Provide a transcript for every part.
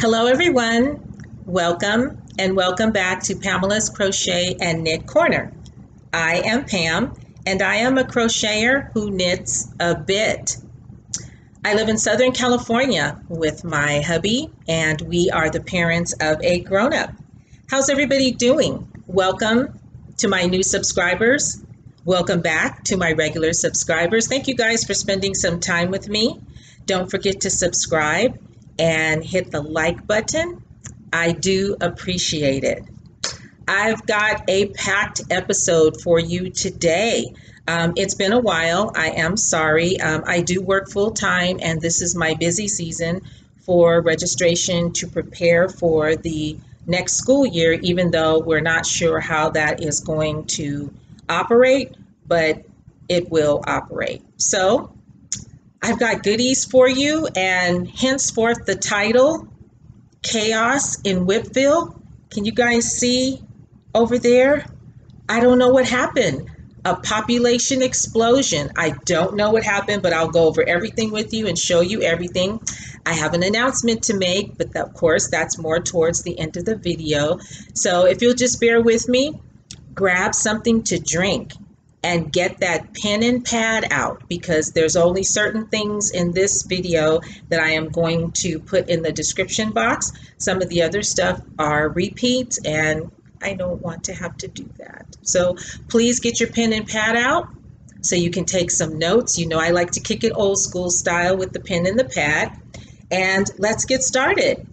Hello everyone, welcome and welcome back to Pamela's Crochet and Knit Corner. I am Pam and I am a crocheter who knits a bit. I live in Southern California with my hubby and we are the parents of a grown-up. How's everybody doing? Welcome to my new subscribers. Welcome back to my regular subscribers. Thank you guys for spending some time with me. Don't forget to subscribe and hit the like button. I do appreciate it. I've got a packed episode for you today. It's been a while. I am sorry. I do work full time and this is my busy season for registration to prepare for the next school year, even though we're not sure how that is going to operate, but it will operate. So I've got goodies for you, and henceforth the title, Chaos in Wipville. Can you guys see over there? I don't know what happened. A population explosion. I don't know what happened, but I'll go over everything with you and show you everything. I have an announcement to make, but of course that's more towards the end of the video. So if you'll just bear with me, grab something to drink and get that pen and pad out, because there's only certain things in this video that I am going to put in the description box. Some of the other stuff are repeats and I don't want to have to do that. So please get your pen and pad out so you can take some notes. You know I like to kick it old school style with the pen and the pad. And let's get started.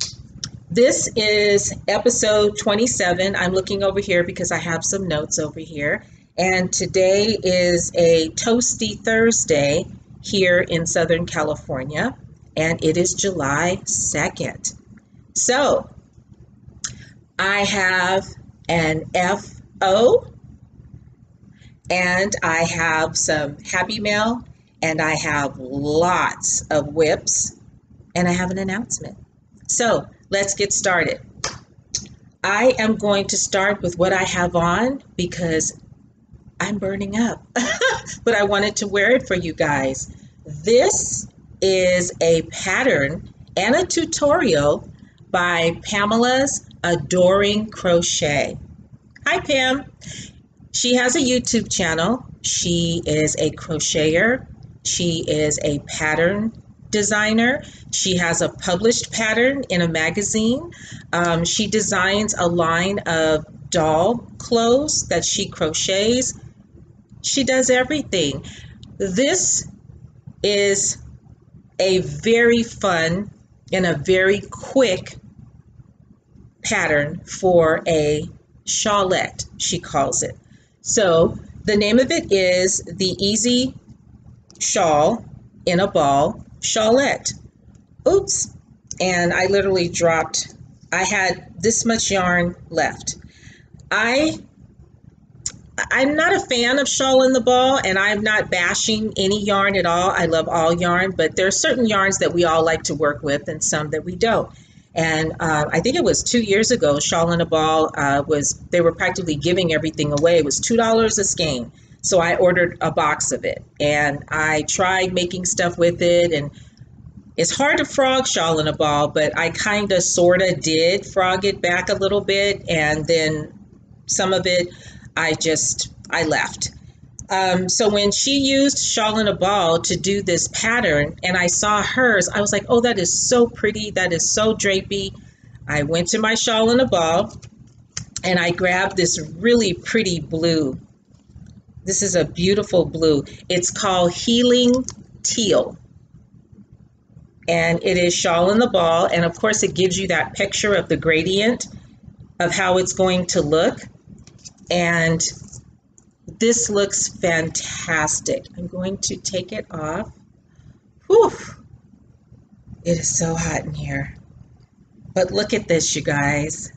This is episode 27. I'm looking over here because I have some notes over here. And today is a toasty Thursday here in Southern California, and it is July 2nd. So I have an FO, and I have some Happy Mail, and I have lots of whips, and I have an announcement. So let's get started. I am going to start with what I have on because I'm burning up, but I wanted to wear it for you guys. This is a pattern and a tutorial by Pamela's Adoring Crochet. Hi, Pam. She has a YouTube channel. She is a crocheter. She is a pattern designer. She has a published pattern in a magazine. She designs a line of doll clothes that she crochets. She does everything. This is a very fun and a very quick pattern for a shawlette, she calls it. So the name of it is the Easy Shawl in a Ball Shawlette. Oops, and I literally dropped, I had this much yarn left. I'm not a fan of shawl in the ball, and I'm not bashing any yarn at all. I love all yarn, but there are certain yarns that we all like to work with and some that we don't. And I think it was 2 years ago, shawl in a ball they were practically giving everything away. It was $2 a skein. So I ordered a box of it and I tried making stuff with it, and it's hard to frog shawl in a ball, but I kind of sort of did frog it back a little bit, and then some of it I left. So when she used Shawl in a Ball to do this pattern and I saw hers, I was like, oh, that is so pretty. That is so drapey. I went to my Shawl in a Ball and I grabbed this really pretty blue. This is a beautiful blue. It's called Healing Teal. And it is Shawl in the Ball. And of course it gives you that picture of the gradient of how it's going to look. And this looks fantastic. I'm going to take it off. Whew. It is so hot in here. But look at this, you guys.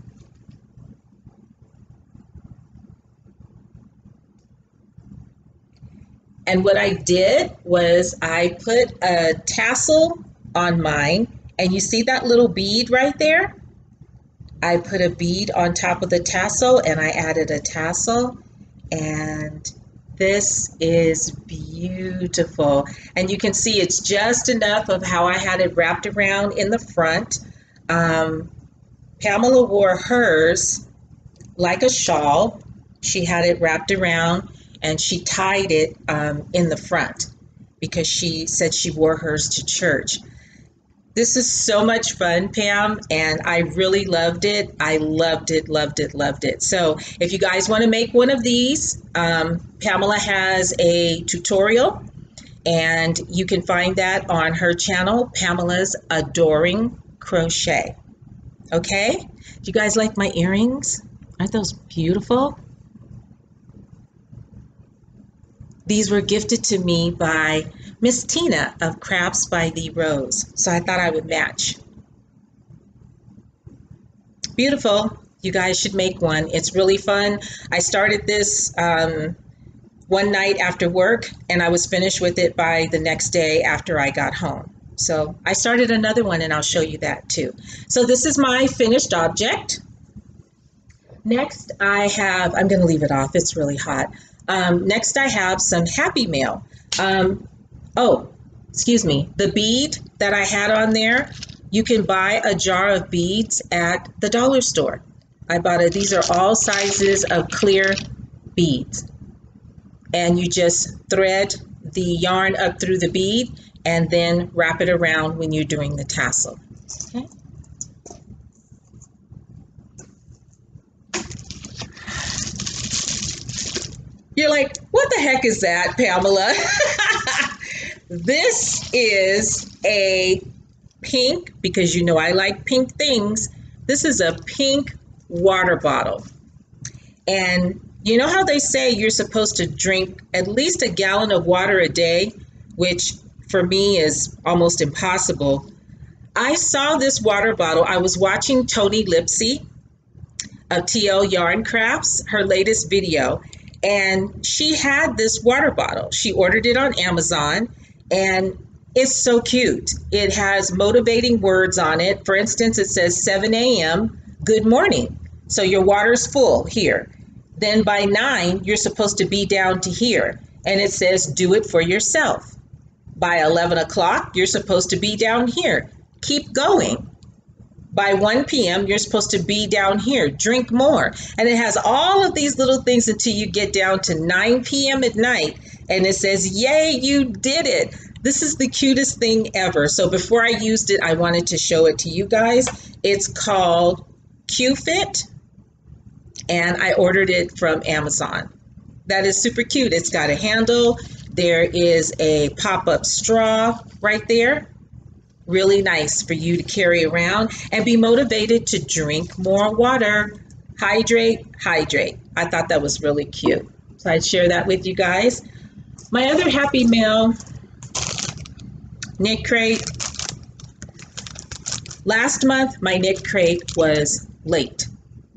And what I did was I put a tassel on mine. And you see that little bead right there? I put a bead on top of the tassel and I added a tassel, and this is beautiful. And you can see it's just enough of how I had it wrapped around in the front. Pamela wore hers like a shawl. She had it wrapped around and she tied it in the front because she said she wore hers to church. This is so much fun, Pam, and I really loved it. I loved it, loved it, loved it. So if you guys want to make one of these, Pamela has a tutorial, and you can find that on her channel, Pamela's Adoring Crochet. Okay? Do you guys like my earrings? Aren't those beautiful? These were gifted to me by Miss Tina of Crafts by the Rose, so I thought I would match. Beautiful. You guys should make one. It's really fun. I started this one night after work, and I was finished with it by the next day after I got home. So I started another one, and I'll show you that too. So this is my finished object. Next I have, I'm going to leave it off, it's really hot. Next I have some Happy Mail. Oh, excuse me, the bead that I had on there, you can buy a jar of beads at the dollar store. I bought it. These are all sizes of clear beads. And you just thread the yarn up through the bead and then wrap it around when you're doing the tassel. Okay. You're like, what the heck is that, Pamela? This is a pink, because you know I like pink things. This is a pink water bottle. And you know how they say you're supposed to drink at least a gallon of water a day, which for me is almost impossible. I saw this water bottle. I was watching Toni Lipsy of TL Yarn Crafts, her latest video, and she had this water bottle. She ordered it on Amazon, and it's so cute. It has motivating words on it. For instance, it says 7 a.m., good morning. So your water's full here. Then by 9, you're supposed to be down to here. And it says, do it for yourself. By 11 o'clock, you're supposed to be down here. Keep going. By 1 p.m., you're supposed to be down here. Drink more. And it has all of these little things until you get down to 9 p.m. at night. And it says, yay, you did it. This is the cutest thing ever. So before I used it, I wanted to show it to you guys. It's called Q-Fit, and I ordered it from Amazon. That is super cute. It's got a handle. There is a pop-up straw right there. Really nice for you to carry around and be motivated to drink more water. Hydrate, hydrate. I thought that was really cute. So I'd share that with you guys. My other Happy Mail knit crate. Last month, my knit crate was late,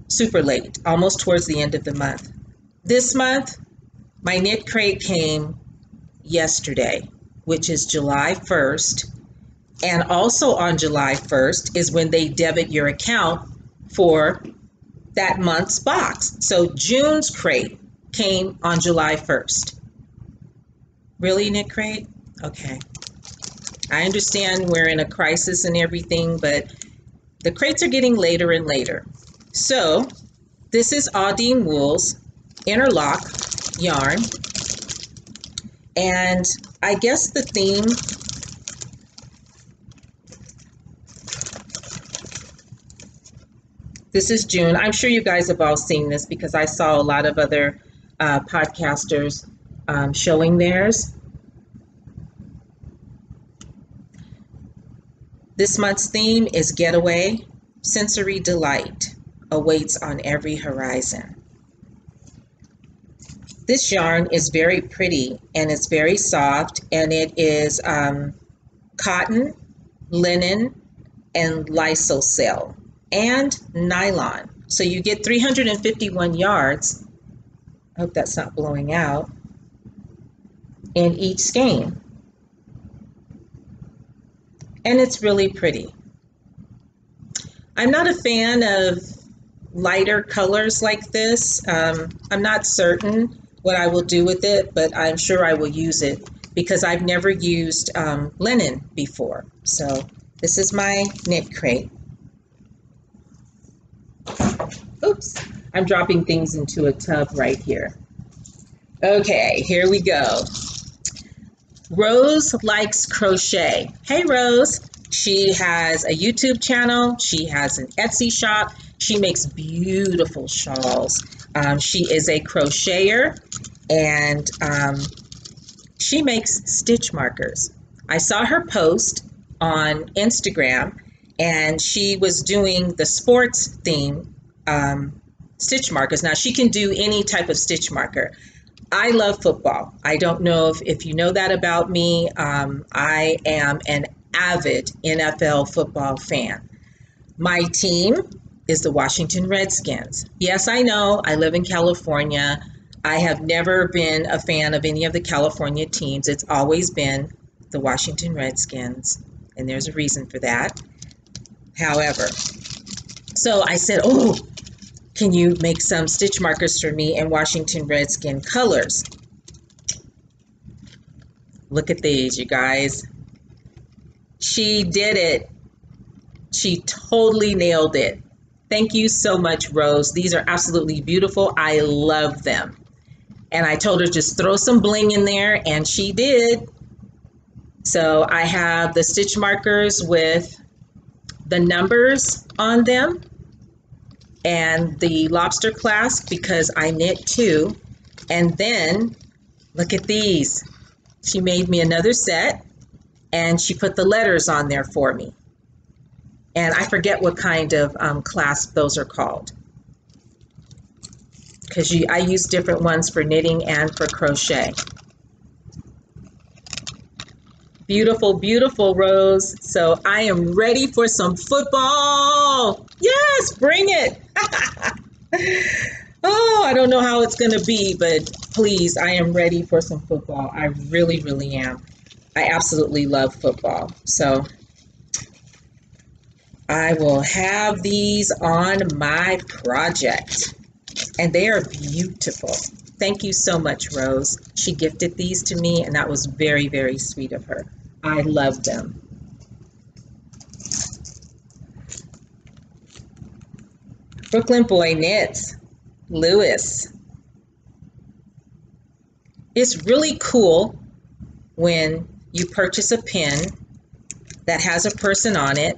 super late, almost towards the end of the month. This month, my knit crate came yesterday, which is July 1st. And also on July 1st is when they debit your account for that month's box. So June's crate came on July 1st. Really, knit crate? Okay. I understand we're in a crisis and everything, but the crates are getting later and later. So this is Audine Wool's interlock yarn. And I guess the theme, this is June. I'm sure you guys have all seen this because I saw a lot of other podcasters showing theirs. This month's theme is Getaway. Sensory delight awaits on every horizon. This yarn is very pretty and it's very soft, and it is cotton, linen, and lyocell and nylon. So you get 351 yards. I hope that's not blowing out. In each skein. And it's really pretty. I'm not a fan of lighter colors like this. I'm not certain what I will do with it, but I'm sure I will use it because I've never used linen before. So this is my knit crate. Oops, I'm dropping things into a tub right here. Okay, here we go. Rose Likes Crochet. Hey, Rose. She has a YouTube channel. She has an Etsy shop. She makes beautiful shawls. She is a crocheter, and she makes stitch markers. I saw her post on Instagram, and she was doing the sports theme stitch markers. Now, she can do any type of stitch marker. I love football. I don't know if you know that about me. I am an avid NFL football fan. My team is the Washington Redskins. Yes, I know, I live in California. I have never been a fan of any of the California teams. It's always been the Washington Redskins, and there's a reason for that. However, so I said, oh, can you make some stitch markers for me in Washington Redskin colors? Look at these, you guys. She did it. She totally nailed it. Thank you so much, Rose. These are absolutely beautiful. I love them. And I told her just throw some bling in there, and she did. So I have the stitch markers with the numbers on them and the lobster clasp because I knit too. And then look at these. She made me another set, and she put the letters on there for me. And I forget what kind of clasp those are called, because I use different ones for knitting and for crochet. Beautiful, beautiful, Rose. So I am ready for some football. Yes, bring it. Oh, I don't know how it's going to be, but please, I am ready for some football. I really, really am. I absolutely love football. So I will have these on my project, and they are beautiful. Thank you so much, Rose. She gifted these to me, and that was very, very sweet of her. I love them. Brooklyn Boy Knits, Lewis. It's really cool when you purchase a pin that has a person on it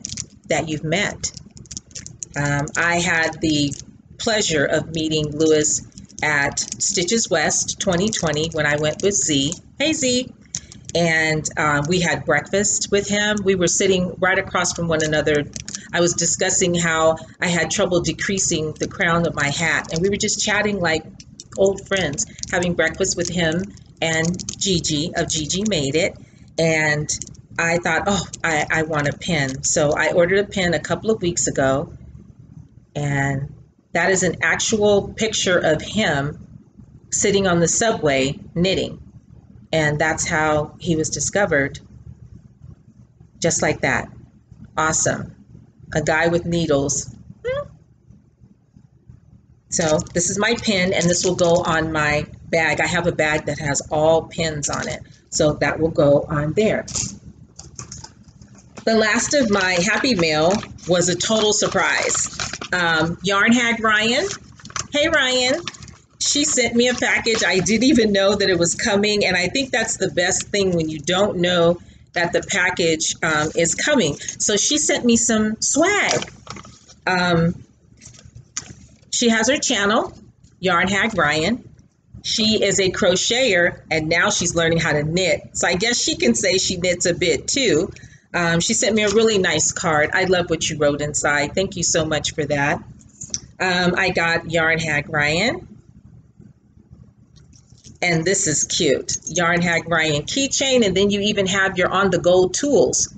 that you've met. I had the pleasure of meeting Lewis at Stitches West 2020 when I went with Z. Hey, Z. And we had breakfast with him. We were sitting right across from one another. I was discussing how I had trouble decreasing the crown of my hat, and we were just chatting like old friends, having breakfast with him and Gigi of Gigi Made It. And I thought, oh, I want a pin. So I ordered a pin a couple of weeks ago, and that is an actual picture of him sitting on the subway knitting. And that's how he was discovered, just like that. Awesome. A guy with needles. So this is my pin, and this will go on my bag. I have a bag that has all pins on it, so that will go on there. The last of my Happy Mail was a total surprise. Yarn Hag Ryan. Hey, Ryan. She sent me a package. I didn't even know that it was coming, and I think that's the best thing when you don't know that the package is coming. So she sent me some swag. She has her channel, Yarn Hag Ryan. She is a crocheter, and now she's learning how to knit. So I guess she can say she knits a bit too. She sent me a really nice card. I love what you wrote inside. Thank you so much for that. I got Yarn Hag Ryan. And this is cute. Yarn Hag Ryan keychain, and then you even have your on-the-go tools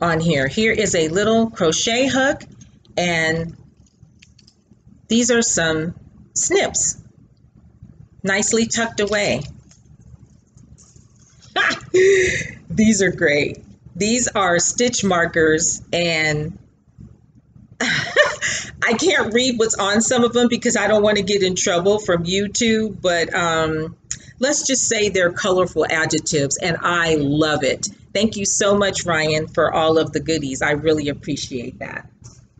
on here. Here is a little crochet hook, and these are some snips, nicely tucked away. These are great. These are stitch markers, and I can't read what's on some of them because I don't want to get in trouble from YouTube, but let's just say they're colorful adjectives, and I love it. Thank you so much, Ryan, for all of the goodies. I really appreciate that.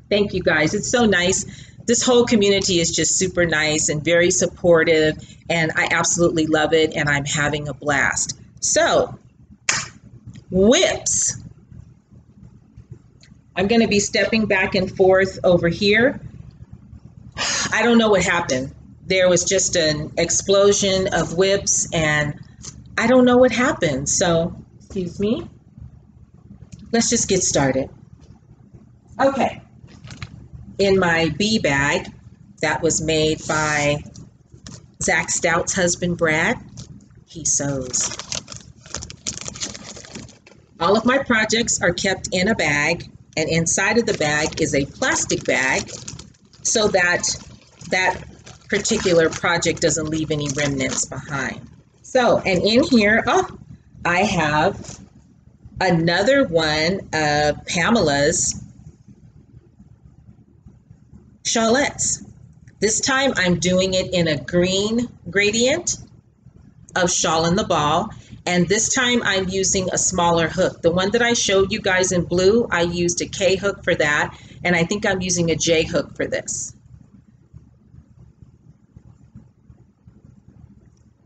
Thank you, guys. It's so nice this whole community is just super nice and very supportive, and I absolutely love it, and I'm having a blast. So, whips. I'm going to be stepping back and forth over here. I don't know what happened. There was just an explosion of whips, and I don't know what happened. So, excuse me. Let's just get started. Okay. In my bee bag that was made by Zach Stout's husband, Brad, he sews. All of my projects are kept in a bag, and inside of the bag is a plastic bag so that that particular project doesn't leave any remnants behind. So, and in here, I have another one of Pamela's Shawlettes. This time I'm doing it in a green gradient of Shawl in the Ball, and this time I'm using a smaller hook. The one that I showed you guys in blue, I used a K hook for that, and I think I'm using a J hook for this.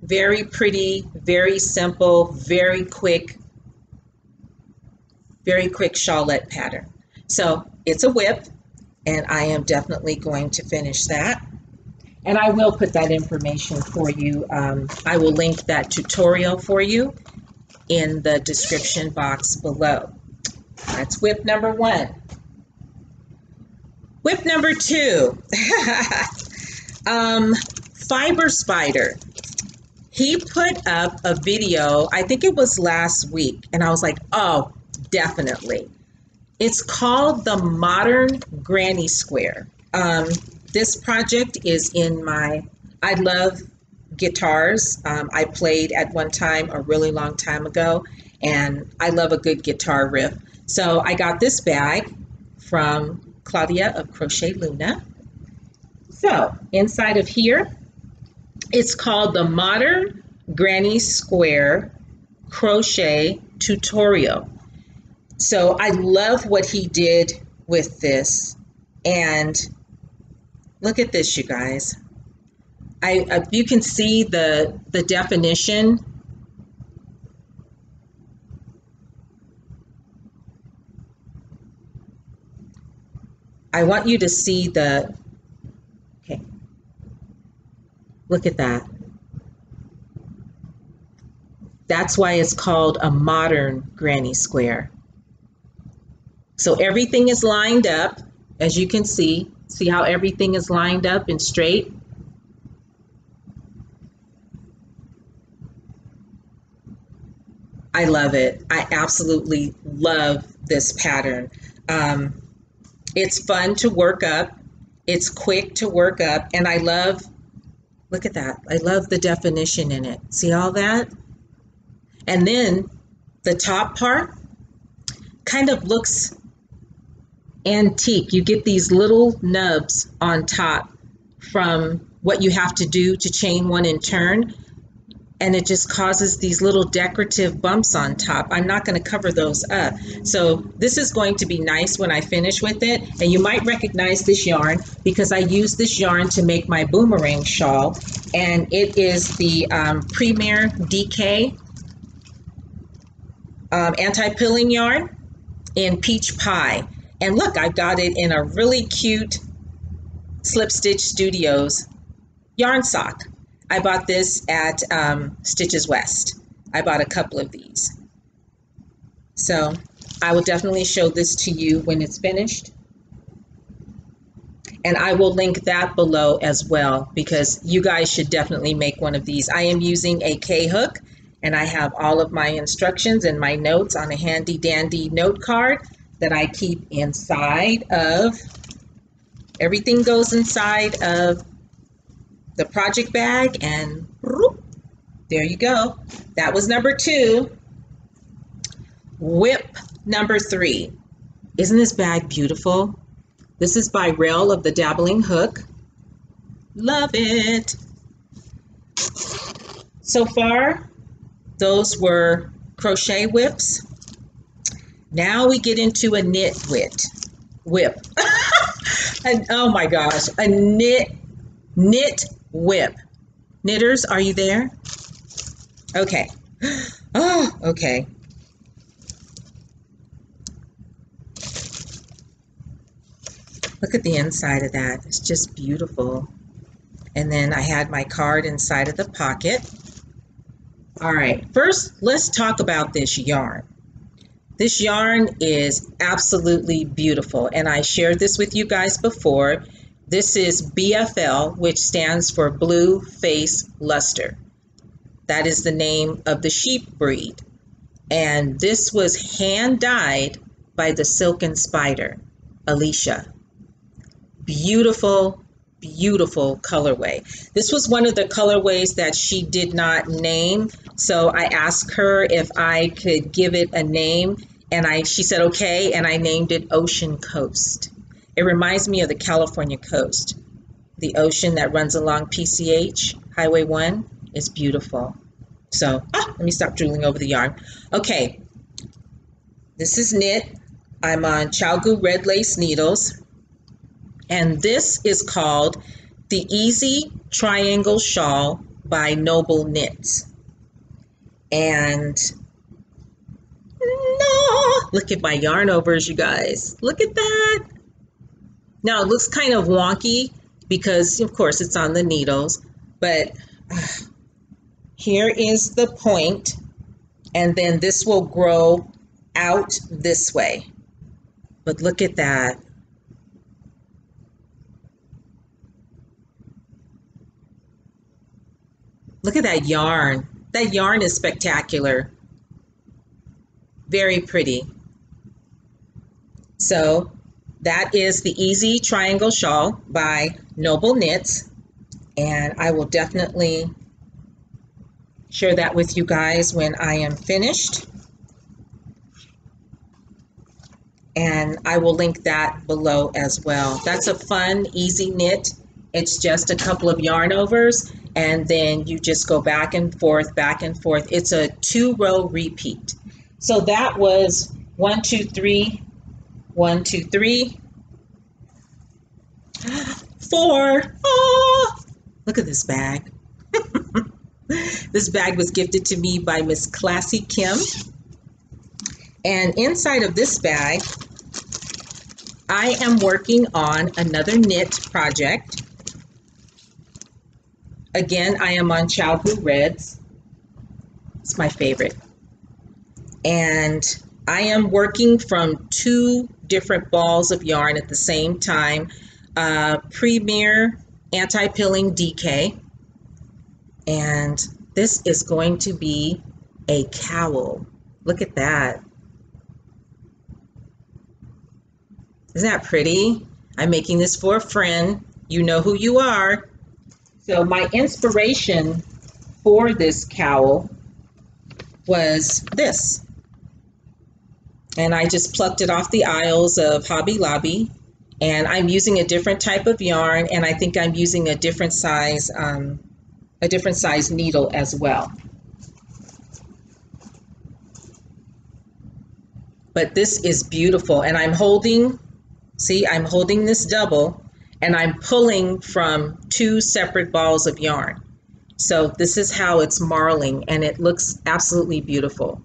Very pretty, very simple, very quick Shawlette pattern. So it's a whip, and I am definitely going to finish that. And I will put that information for you. I will link that tutorial for you in the description box below. That's whip number 1. Whip number 2. Fiber Spider. He put up a video, I think it was last week, and I was like, oh, definitely. It's called the Modern Granny Square. This project is in I love guitars. I played at one time a really long time ago, and I love a good guitar riff. So I got this bag from Claudia of Crochet Luna. So inside of here, it's called the Modern Granny Square Crochet Tutorial. So I love what he did with this, and look at this, you guys. You can see the definition. I want you to see okay, look at that. That's why it's called a modern granny square. So everything is lined up, as you can see. See how everything is lined up and straight? I love it. I absolutely love this pattern. It's fun to work up. It's quick to work up. And I love, look at that. I love the definition in it. See all that? And then the top part kind of looks antique. You get these little nubs on top from what you have to do to chain one and turn, and it just causes these little decorative bumps on top. I'm not going to cover those up. So this is going to be nice when I finish with it, and you might recognize this yarn because I use this yarn to make my boomerang shawl, and it is the Premier DK anti-pilling yarn in Peach Pie. And look, I got it in a really cute Slip Stitch Studios yarn sock. I bought this at Stitches West. I bought a couple of these. So I will definitely show this to you when it's finished. And I will link that below as well, because you guys should definitely make one of these. I am using a K hook, and I have all of my instructions and my notes on a handy dandy note card that I keep inside of. Everything goes inside of the project bag, and there you go. That was number 2. Whip number 3. Isn't this bag beautiful? This is by Rail of the Dabbling Hook. Love it. So far, those were crochet whips. Now we get into a knit whip. Oh my gosh, a knit whip. Knitters, are you there? Okay. Oh, okay. Look at the inside of that. It's just beautiful. And then I had my card inside of the pocket. All right, first let's talk about this yarn. This yarn is absolutely beautiful, and I shared this with you guys before. This is BFL, which stands for Blue Face Luster. That is the name of the sheep breed. And this was hand dyed by the Silken Spider, Alicia. Beautiful, beautiful colorway. This was one of the colorways that she did not name, so I asked her if I could give it a name, and she said okay, and I named it Ocean Coast. It reminds me of the California coast. The ocean that runs along PCH, Highway 1, is beautiful. So, let me stop drooling over the yarn. Okay, this is knit. I'm on Chalgu red lace needles. And this is called the Easy Triangle Shawl by Noble Knits. And no, look at my yarn overs, you guys. Look at that. Now it looks kind of wonky because of course it's on the needles, but here is the point, and then this will grow out this way. But look at that. Look at that yarn. That yarn is spectacular. Very pretty. So that is the Easy Triangle Shawl by Noble Knits. And I will definitely share that with you guys when I am finished. And I will link that below as well. That's a fun, easy knit. It's just a couple of yarn overs, and then you just go back and forth, back and forth. It's a 2-row repeat. So that was 1, 2, 3, 1, 2, 3, 4. Oh, look at this bag. This bag was gifted to me by Miss Classy Kim. And inside of this bag, I am working on another knit project. Again, I am on Chalgu Reds. It's my favorite. And I am working from 2 different balls of yarn at the same time. Premier Anti-Pilling DK. And this is going to be a cowl. Look at that. Isn't that pretty? I'm making this for a friend. You know who you are. So my inspiration for this cowl was this. And I just plucked it off the aisles of Hobby Lobby. And I'm using a different type of yarn, and I think I'm using a different size needle as well. But this is beautiful, and I'm holding, see, I'm holding this double, and I'm pulling from 2 separate balls of yarn. So this is how it's marling, and it looks absolutely beautiful.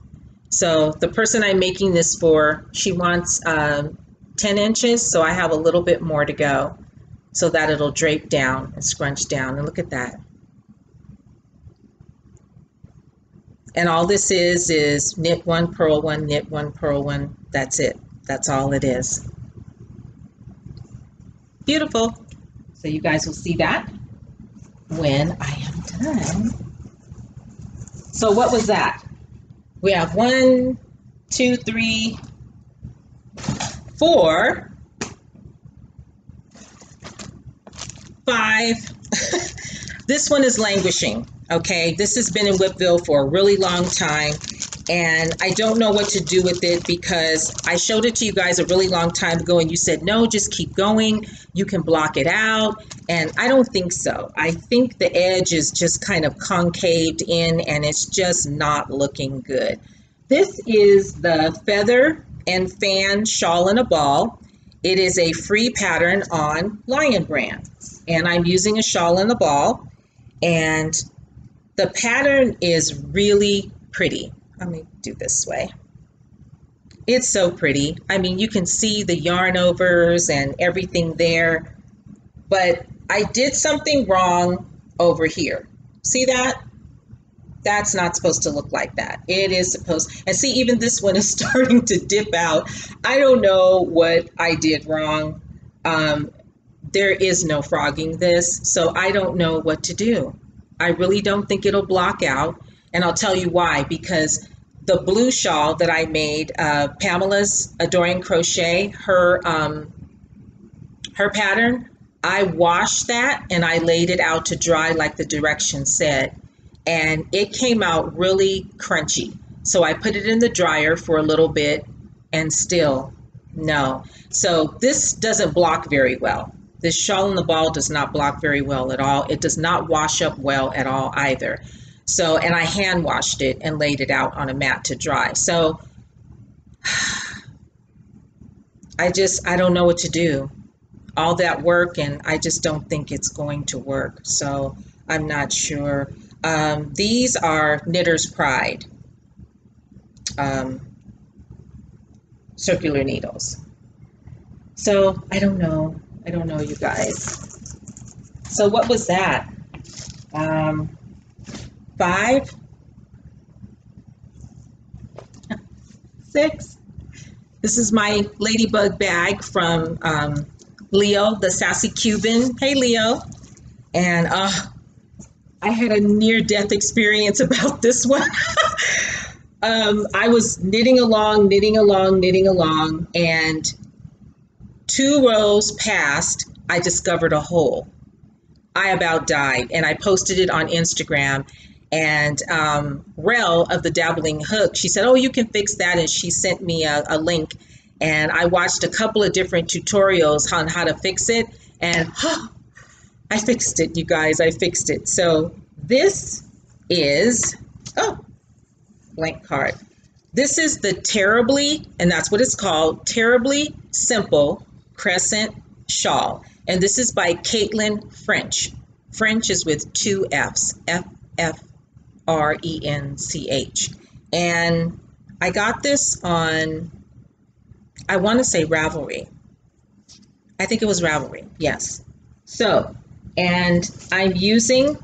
So the person I'm making this for, she wants 10 inches, so I have a little bit more to go so that it'll drape down and scrunch down. And look at that. And all this is knit 1, purl 1, knit 1, purl 1. That's it. That's all it is. Beautiful. So you guys will see that when I am done. So what was that? We have 1, 2, 3, 4, 5. This one is languishing. Okay, this has been in Wipville for a really long time, and I don't know what to do with it because I showed it to you guys a really long time ago, and you said, no, just keep going. You can block it out, and I don't think so. I think the edge is just kind of concaved in, and it's just not looking good. This is the Feather and Fan Shawl in a Ball, It is a free pattern on Lion Brand, and I'm using a shawl in the ball, and the pattern is really pretty. Let me do this way. It's so pretty. I mean, you can see the yarn overs and everything there, but I did something wrong over here. See that? That's not supposed to look like that. It is supposed, and see, even this one is starting to dip out. I don't know what I did wrong. There is no frogging this, so I don't know what to do. I really don't think it'll block out, and I'll tell you why, because the blue shawl that I made, Pamela's Adoring Crochet, her pattern, I washed that and I laid it out to dry like the directions said, and it came out really crunchy. So I put it in the dryer for a little bit and still no. So this doesn't block very well. This shawl in the ball does not block very well at all. It does not wash up well at all either. So, and I hand washed it and laid it out on a mat to dry. So I don't know what to do. All that work, and I just don't think it's going to work. So I'm not sure. These are Knitter's Pride circular needles. So I don't know. I don't know, you guys. So what was that? 5, 6. This is my ladybug bag from Leo, the Sassy Cuban. Hey, Leo. And I had a near-death experience about this one. I was knitting along, and 2 rows past, I discovered a hole. I about died, and I posted it on Instagram. And Rel of the Dabbling Hook, she said, oh, you can fix that. And she sent me a link. And I watched a couple of different tutorials on how to fix it. And I fixed it, you guys. I fixed it. So this is, blank card. This is the Terribly, and that's what it's called, Terribly Simple Crescent Shawl. And this is by Caitlin French. French is with 2 F's, F-F-R-E-N-C-H. And I got this on, I want to say Ravelry. I think it was Ravelry, yes. So, and I'm using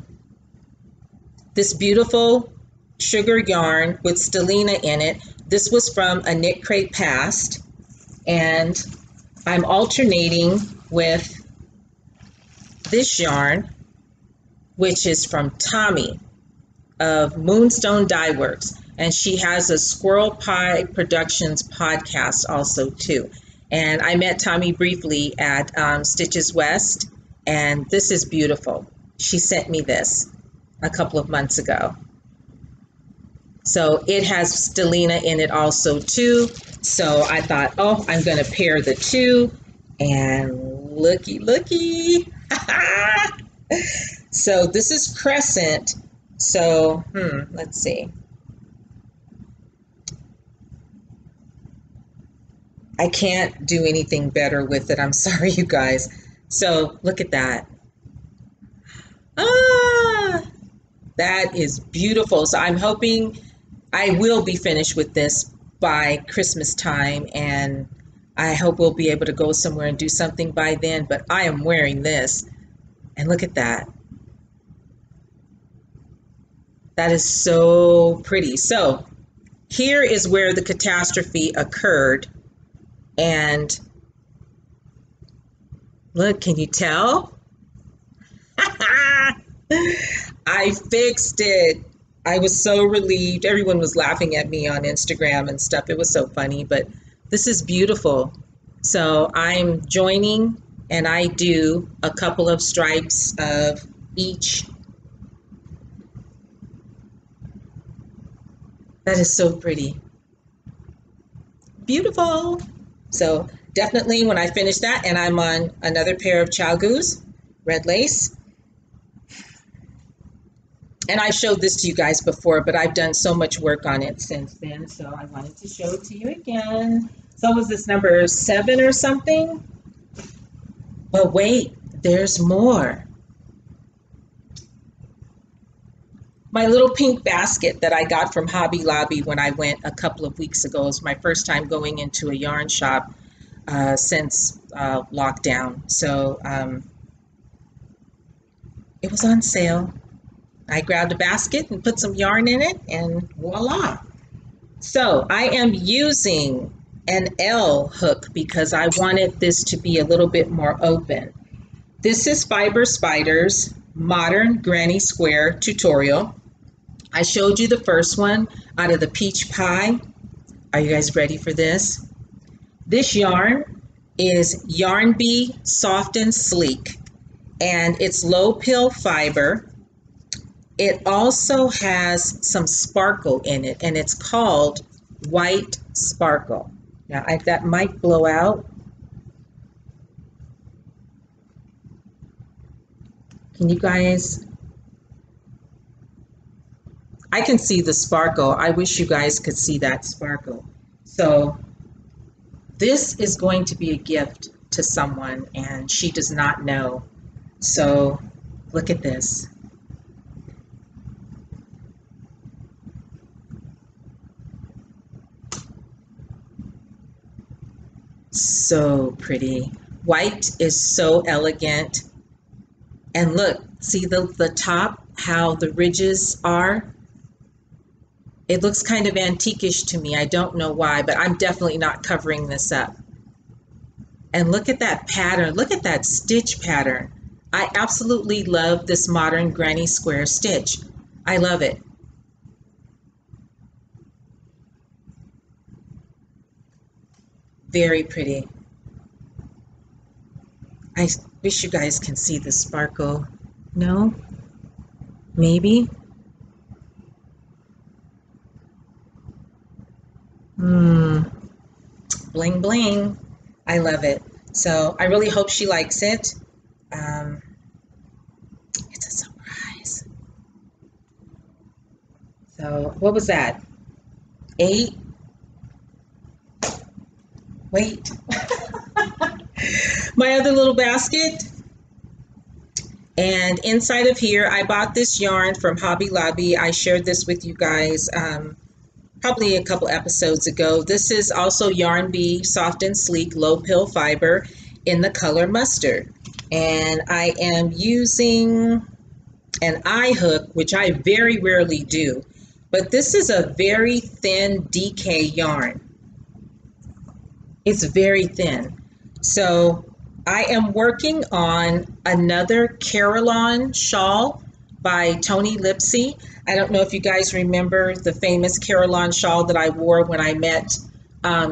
this beautiful sugar yarn with stellina in it. This was from a Knit Crate Past, and I'm alternating with this yarn, which is from Tommy of Moonstone Dye Works, and she has a Squirrel Pie Productions podcast also too. And I met Tommy briefly at Stitches West, and this is beautiful. She sent me this a couple of months ago. So it has stellina in it also too. So I thought, oh, I'm going to pair the 2, and looky. So this is Crescent. So, let's see. I can't do anything better with it. I'm sorry, you guys. So look at that. That is beautiful. So I'm hoping I will be finished with this by Christmas time, and I hope we'll be able to go somewhere and do something by then. But I am wearing this, and look at that. That is so pretty. So here is where the catastrophe occurred. And look, can you tell? I fixed it. I was so relieved. Everyone was laughing at me on Instagram and stuff. It was so funny, but this is beautiful. So I'm joining, and I do a couple of stripes of each. That is so pretty. Beautiful. So definitely when I finish that, and I'm on another pair of Chalgoos, red lace. And I showed this to you guys before, but I've done so much work on it since then, so I wanted to show it to you again. So was this number 7 or something? But wait, there's more. My little pink basket that I got from Hobby Lobby when I went a couple of weeks ago. It was my first time going into a yarn shop since lockdown. So it was on sale. I grabbed a basket and put some yarn in it, and voila. So I am using an L hook because I wanted this to be a little bit more open. This is Fiber Spiders Modern Granny Square tutorial. I showed you the first one out of the peach pie. Are you guys ready for this? This yarn is Yarn Bee Soft and Sleek, and it's low pill fiber. It also has some sparkle in it, and it's called White Sparkle. Now, that might blow out. Can you guys? I can see the sparkle. I wish you guys could see that sparkle. So this is going to be a gift to someone, and she does not know. So look at this. So pretty. White is so elegant. And look, see the top, how the ridges are? It looks kind of antique-ish to me. I don't know why, but I'm definitely not covering this up. And look at that pattern. Look at that stitch pattern. I absolutely love this modern granny square stitch. I love it. Very pretty. I wish you guys can see the sparkle. No? Maybe? Bling bling. I love it. So I really hope she likes it. It's a surprise. So what was that? 8? Wait. My other little basket. And inside of here, I bought this yarn from Hobby Lobby. I shared this with you guys probably a couple episodes ago. This is also Yarn Bee Soft and Sleek Low Pill Fiber in the color mustard. And I am using an eye hook, which I very rarely do. But this is a very thin DK yarn. It's very thin. So I am working on another Carillon shawl by Tony Lipsy. I don't know if you guys remember the famous Carillon shawl that I wore when I met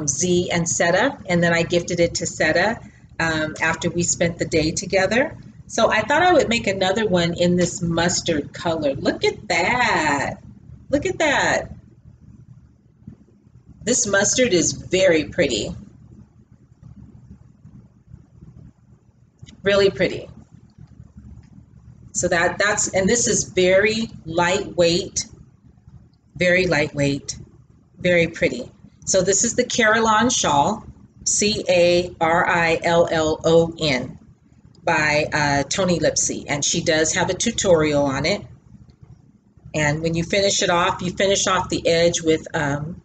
Z and Seta, and then I gifted it to Seta after we spent the day together. So I thought I would make another one in this mustard color. Look at that. Look at that. This mustard is very pretty. Really pretty. So that's, and this is very lightweight, very pretty. So this is the Carillon shawl, Carillon, by Tony Lipsy, and she does have a tutorial on it. And when you finish it off, you finish off the edge with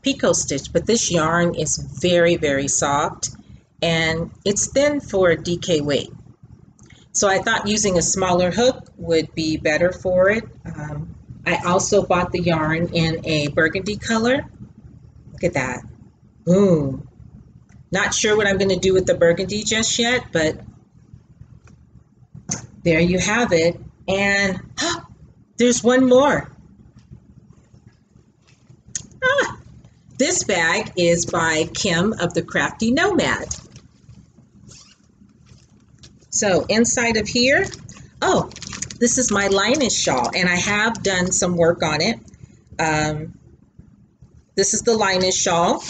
picot stitch, but this yarn is very, very soft, and it's thin for a DK weight. So I thought using a smaller hook would be better for it. I also bought the yarn in a burgundy color. Look at that. Boom. Not sure what I'm going to do with the burgundy just yet, but there you have it. And there's one more. This bag is by Kim of the Crafty Nomad. So inside of here, oh, this is my Linus shawl, and I have done some work on it. This is the Linus shawl.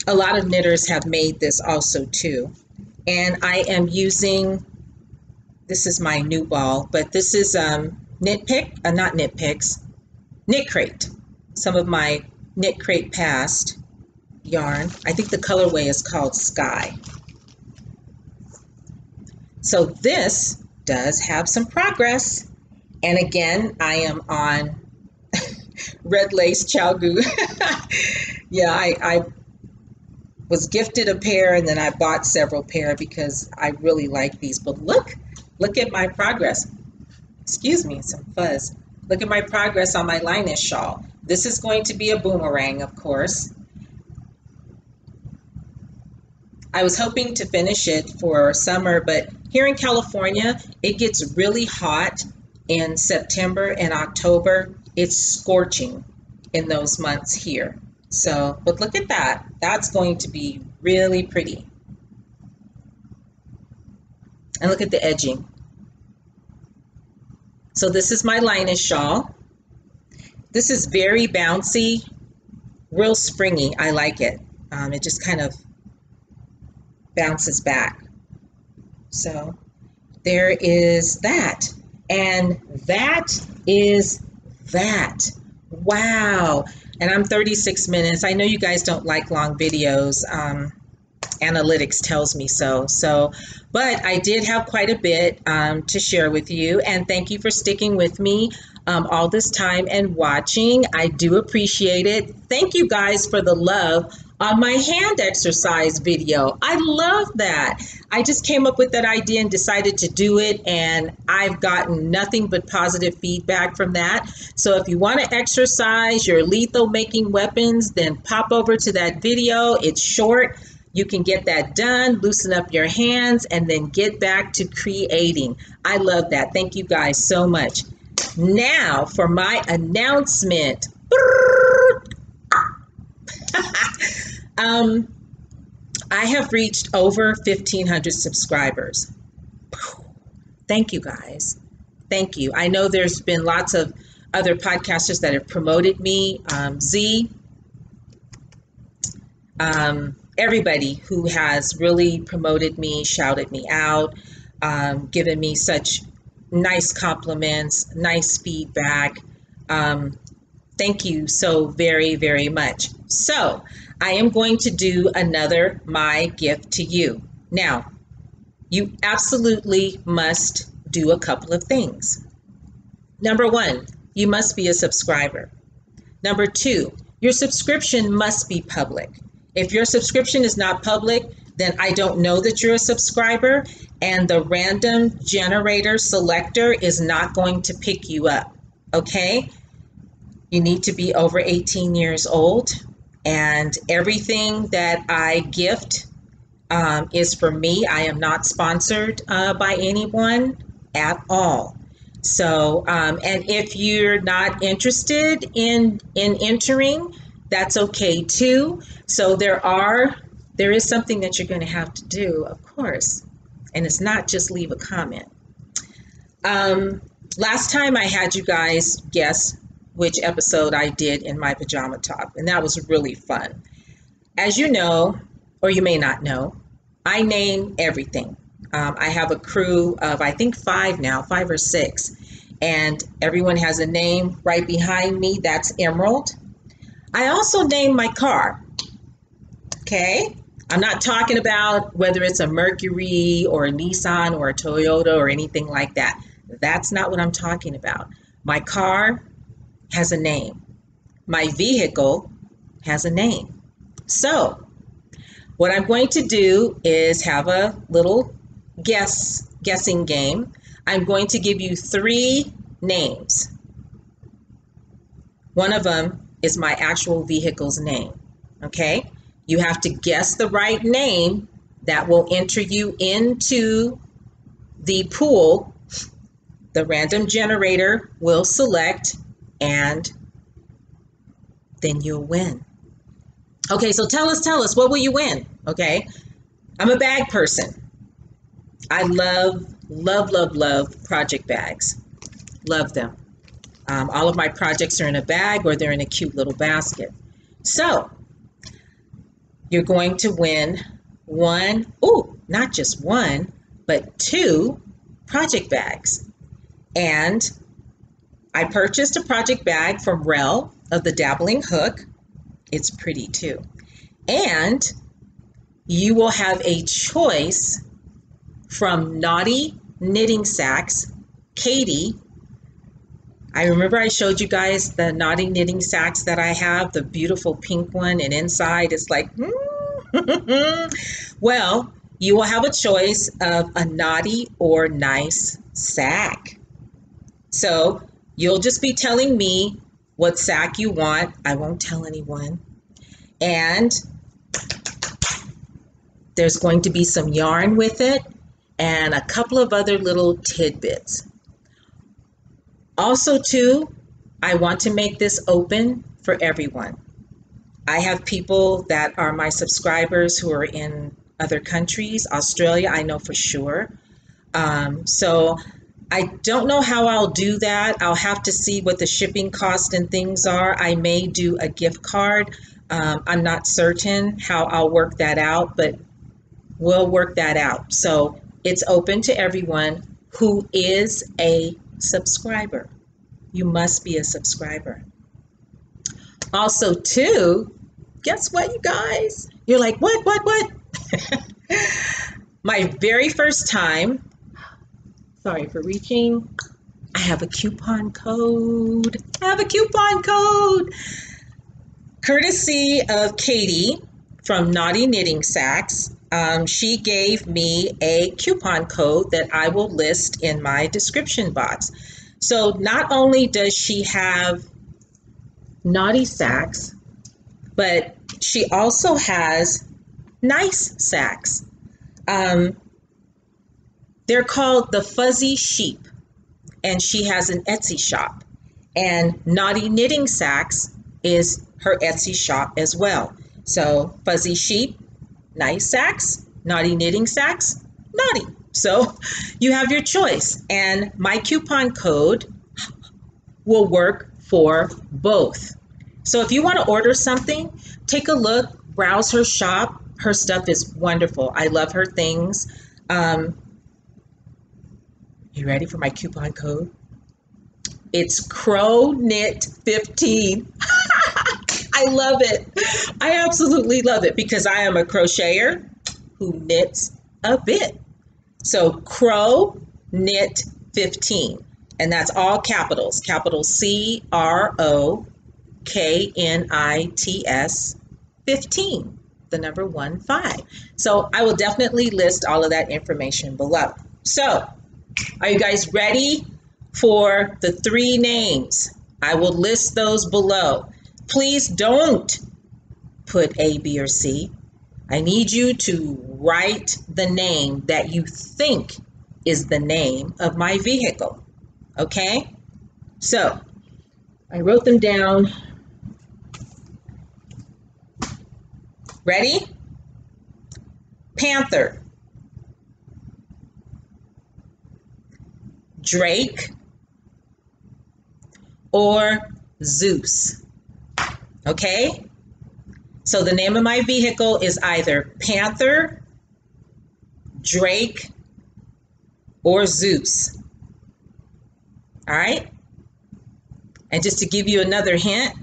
A lot of knitters have made this also too. And I am using, this is my new ball, but this is Knit Crate. Some of my Knit Crate past yarn. I think the colorway is called Sky. So this does have some progress. And again, I am on red lace Chalgu. Yeah, I was gifted a pair and then I bought several pair because I really like these. But look at my progress. Excuse me, some fuzz. Look at my progress on my Linus shawl. This is going to be a boomerang, of course. I was hoping to finish it for summer, but here in California, it gets really hot in September and October. It's scorching in those months here. So, but look at that. That's going to be really pretty. And look at the edging. So this is my Linus shawl. This is very bouncy, real springy. I like it. It just kind of bounces back. So there is that. And that is that. Wow. And I'm 36 minutes. I know you guys don't like long videos. Analytics tells me so. But I did have quite a bit to share with you. And thank you for sticking with me all this time and watching. I do appreciate it. Thank you guys for the love on my hand exercise video. I love that. I just came up with that idea and decided to do it, and I've gotten nothing but positive feedback from that. So if you want to exercise your lethal making weapons, then pop over to that video. It's short. You can get that done, loosen up your hands, and then get back to creating. I love that. Thank you guys so much. Now for my announcement. I have reached over 1,500 subscribers. Thank you guys. Thank you. I know there's been lots of other podcasters that have promoted me. Z, everybody who has really promoted me, shouted me out, given me such nice compliments, nice feedback. Thank you so very, very much. So I am going to do another My Gift to You. Now, you absolutely must do a couple of things. Number one, you must be a subscriber. Number two, your subscription must be public. If your subscription is not public, then I don't know that you're a subscriber, and the random generator selector is not going to pick you up, okay? You need to be over 18 years old, and everything that I gift is for me. I am not sponsored by anyone at all. So, and if you're not interested in entering, that's okay too. So there is something that you're going to have to do, of course, and it's not just leave a comment. Last time I had you guys guess which episode I did in my pajama top, and that was really fun. As you know, or you may not know, I name everything. I have a crew of, I think 5 now, 5 or 6, and everyone has a name. Right behind me, that's Emerald. I also name my car, okay? I'm not talking about whether it's a Mercury or a Nissan or a Toyota or anything like that. That's not what I'm talking about. My car has a name. My vehicle has a name. So what I'm going to do is have a little guessing game. I'm going to give you 3 names. One of them is my actual vehicle's name, okay? You have to guess the right name. That will enter you into the pool. The random generator will select, and then you'll win. Okay, so tell us, what will you win? Okay, I'm a bag person. I love project bags. Love them. All of my projects are in a bag or they're in a cute little basket. So you're going to win not just 1, but 2 project bags. And I purchased a project bag from Rel of the Dabbling hook. It's pretty too. And you will have a choice from Naughty Knitting Sacks, Katie. I remember I showed you guys the Naughty Knitting Sacks that I have, the beautiful pink one, and inside it's like, well, you will have a choice of a naughty or nice sack. So you'll just be telling me what sack you want. I won't tell anyone. And there's going to be some yarn with it and a couple of other little tidbits. Also, too, I want to make this open for everyone. I have people that are my subscribers who are in other countries. Australia, I know for sure. So I don't know how I'll do that. I'll have to see what the shipping cost and things are. I may do a gift card. I'm not certain how I'll work that out, but we'll work that out. So it's open to everyone who is a subscriber. You must be a subscriber. Also, too, guess what, you guys? You're like, what? My very first time, sorry for reaching, I have a coupon code. Courtesy of Katie from Naughty Knitting Sacks. She gave me a coupon code that I will list in my description box. So not only does she have naughty sacks, but she also has nice sacks. They're called the Fuzzy Sheep, and she has an Etsy shop. And Naughty Knitting Sacks is her Etsy shop as well. So Fuzzy Sheep, nice sacks, Naughty Knitting Sacks, naughty. So you have your choice, and my coupon code will work for both. So if you want to order something, take a look, browse her shop. Her stuff is wonderful. I love her things. You ready for my coupon code? It's CrowKnit15. I love it. I absolutely love it because I am a crocheter who knits a bit. So CrowKnit15, and that's all capitals, capital CROKNITS 15, the number 15. So I will definitely list all of that information below. So are you guys ready for the 3 names? I will list those below. Please don't put A, B, or C. I need you to write the name that you think is the name of my vehicle, okay? So I wrote them down. Ready? Panther, Drake, or Zeus, okay? So the name of my vehicle is either Panther, Drake, or Zeus. All right? And just to give you another hint,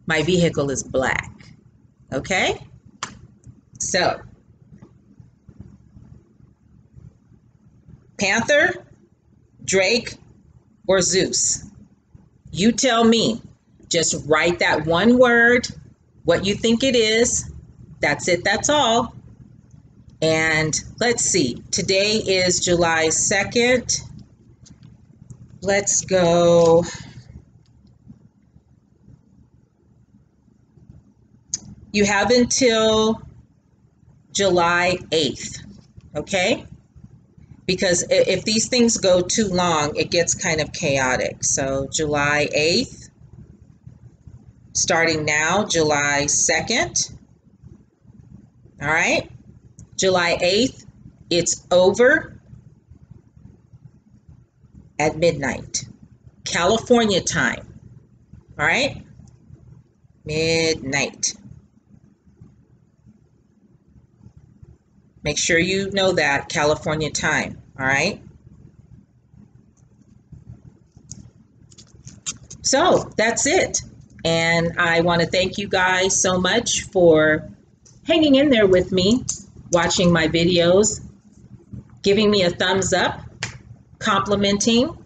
my vehicle is black. Okay? So, Panther, Drake, or Zeus? You tell me. Just write that one word, what you think it is. That's it, that's all. And let's see, today is July 2nd. Let's go. You have until July 8th, okay? Because if these things go too long, it gets kind of chaotic. So July 8th. Starting now, July 2nd, all right? July 8th, it's over at midnight, California time, all right? Midnight. Make sure you know that, California time, all right? So that's it. And I want to thank you guys so much for hanging in there with me, watching my videos. giving me a thumbs up, complimenting.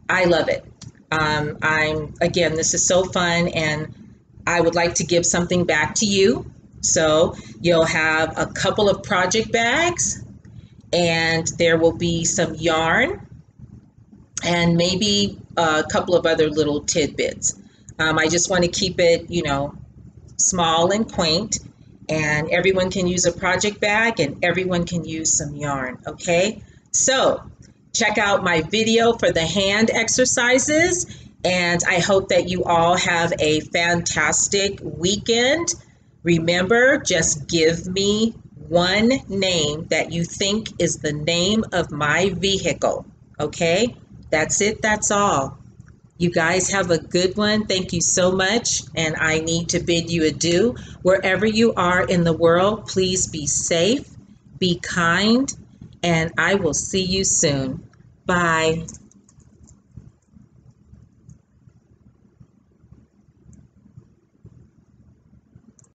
I love it. Again, this is so fun, and I would like to give something back to you. So you'll have a couple of project bags, and there will be some yarn and maybe a couple of other little tidbits. I just want to keep it, small and quaint, and everyone can use a project bag and everyone can use some yarn, okay? So check out my video for the hand exercises, and I hope that you all have a fantastic weekend. Remember, just give me one name that you think is the name of my vehicle, okay? That's it, that's all. You guys have a good one. Thank you so much, and I need to bid you adieu. Wherever you are in the world, please be safe, be kind, and I will see you soon. Bye.